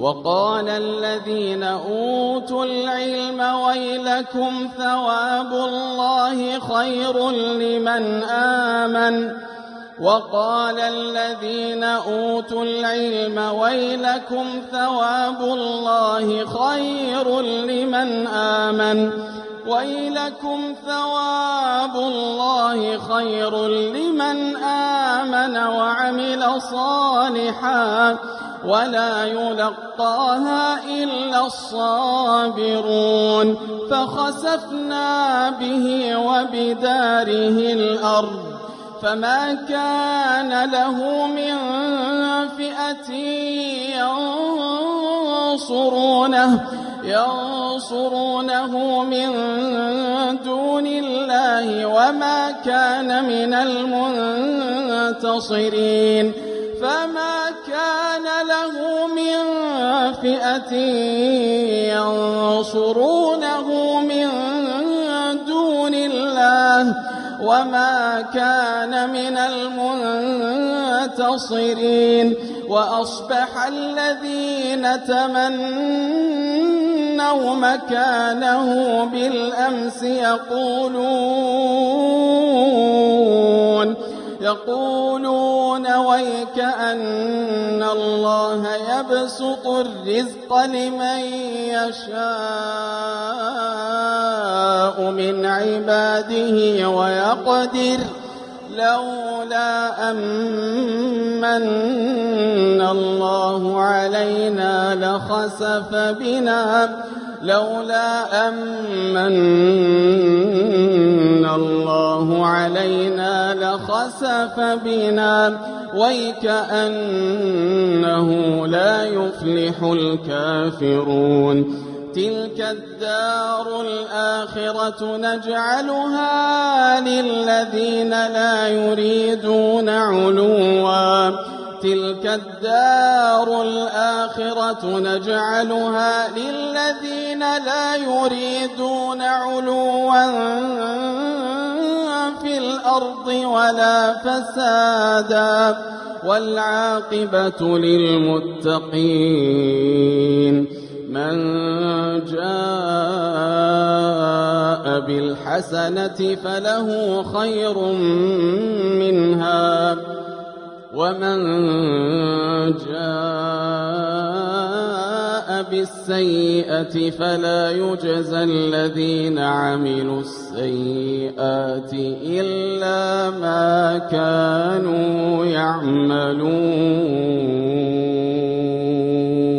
وقال الذين أوتوا العلم ويلكم ثواب الله خير لمن آمن وقال الذين أوتوا العلم ويلكم ثواب الله خير لمن آمن ويلكم ثواب الله خير لمن آمن وعمل صالحا ولا يلقاها إلا الصابرون فخسفنا به وبداره الأرض فما كان له من فئة ينصرونه من دون الله وما كان من المنتصرين فما كان له من فئة ينصرونه من دون الله وما كان من المنتصرين وأصبح الذين تمنوا مكانه بالأمس يقولون ويكأن الله يبسط الرزق لمن يشاء من عباده ويقدر لولا أمن الله علينا لخسف بنا ويكأنه لا يفلح الكافرون تلك الدار الآخرة نجعلها للذين لا يريدون علوا في الأرض ولا فسادا والعاقبة للمتقين من جاء بالحسنة فله خير منها ومن جاء بالسيئة فلا يجزى الذين عملوا السيئات إلا ما كانوا يعملون